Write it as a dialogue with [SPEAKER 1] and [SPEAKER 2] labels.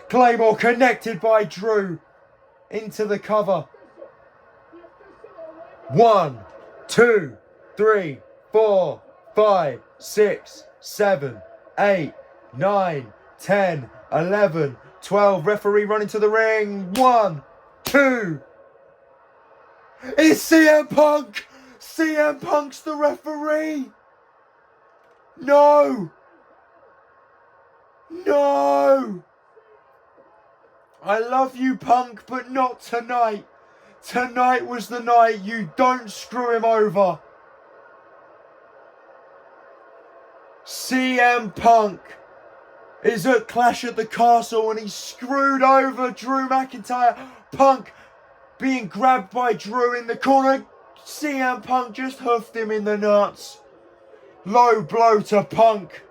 [SPEAKER 1] Claymore connected by Drew into the cover. 1, 2, 3, 4, 5, 6, 7, 8, 9, 10, 11, 12. Referee running to the ring. 1, 2. It's CM Punk. CM Punk's the referee. No. No. I love you, Punk, but not tonight. Tonight was the night. You don't screw him over. CM Punk is at Clash at the Castle and he screwed over Drew McIntyre. Punk being grabbed by Drew in the corner. CM Punk just hoofed him in the nuts. Low blow to Punk.